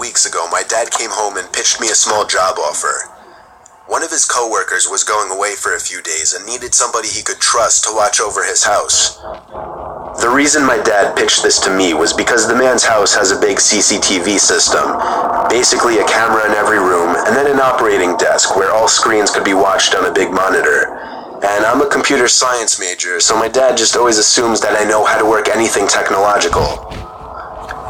weeks ago, my dad came home and pitched me a small job offer. One of his coworkers was going away for a few days and needed somebody he could trust to watch over his house. The reason my dad pitched this to me was because the man's house has a big CCTV system, basically a camera in every room, and then an operating desk where all screens could be watched on a big monitor. And I'm a computer science major, so my dad just always assumes that I know how to work anything technological.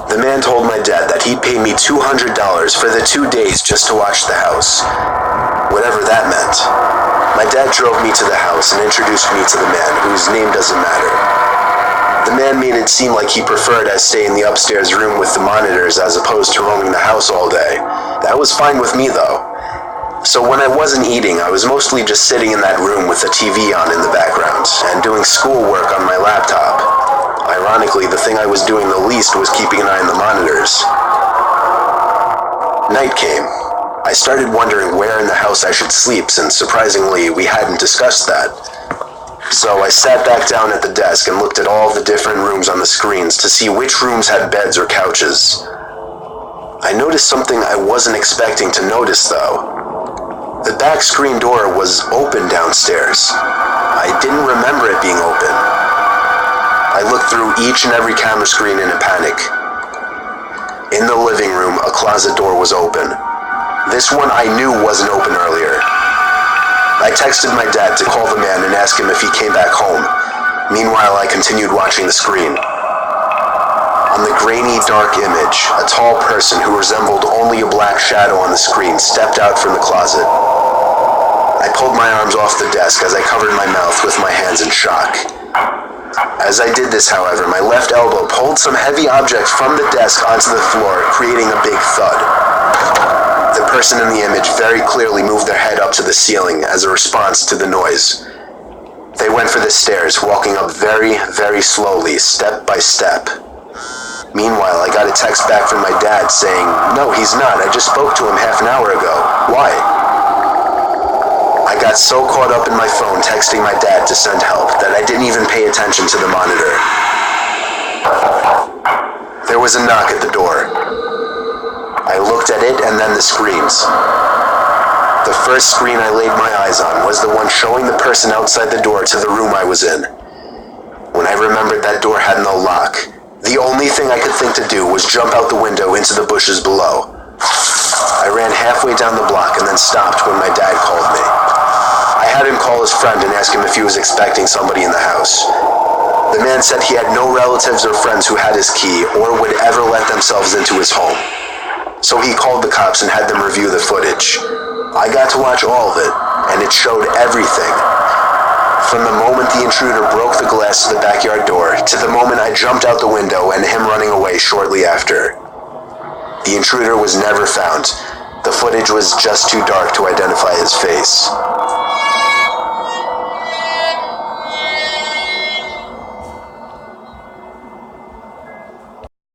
The man told my dad that he'd pay me $200 for the 2 days just to watch the house, whatever that meant. My dad drove me to the house and introduced me to the man, whose name doesn't matter. The man made it seem like he preferred I stay in the upstairs room with the monitors as opposed to roaming the house all day. That was fine with me though. So when I wasn't eating, I was mostly just sitting in that room with the TV on in the background and doing schoolwork on my laptop. Ironically, the thing I was doing the least was keeping an eye on the monitors. Night came. I started wondering where in the house I should sleep, since surprisingly, we hadn't discussed that. So I sat back down at the desk and looked at all the different rooms on the screens to see which rooms had beds or couches. I noticed something I wasn't expecting to notice though. The back screen door was open downstairs. I didn't remember it being open. I looked through each and every camera screen in a panic. In the living room, a closet door was open. This one I knew wasn't open earlier. I texted my dad to call the man and ask him if he came back home. Meanwhile, I continued watching the screen. On the grainy, dark image, a tall person who resembled only a black shadow on the screen stepped out from the closet. I pulled my arms off the desk as I covered my mouth with my hands in shock. As I did this, however, my left elbow pulled some heavy object from the desk onto the floor, creating a big thud. The person in the image very clearly moved their head up to the ceiling as a response to the noise. They went for the stairs, walking up very, very slowly, step by step. Meanwhile, I got a text back from my dad saying, "No, he's not. I just spoke to him half an hour ago. Why?" I got so caught up in my phone texting my dad to send help that I didn't even pay attention to the monitor. There was a knock at the door. I looked at it and then the screens. The first screen I laid my eyes on was the one showing the person outside the door to the room I was in. When I remembered that door had no lock, the only thing I could think to do was jump out the window into the bushes below. I ran halfway down the block and then stopped when my dad called me. I had him call his friend and ask him if he was expecting somebody in the house. The man said he had no relatives or friends who had his key or would ever let themselves into his home. So he called the cops and had them review the footage. I got to watch all of it, and it showed everything. From the moment the intruder broke the glass to the backyard door, to the moment I jumped out the window and him running away shortly after. The intruder was never found. The footage was just too dark to identify his face.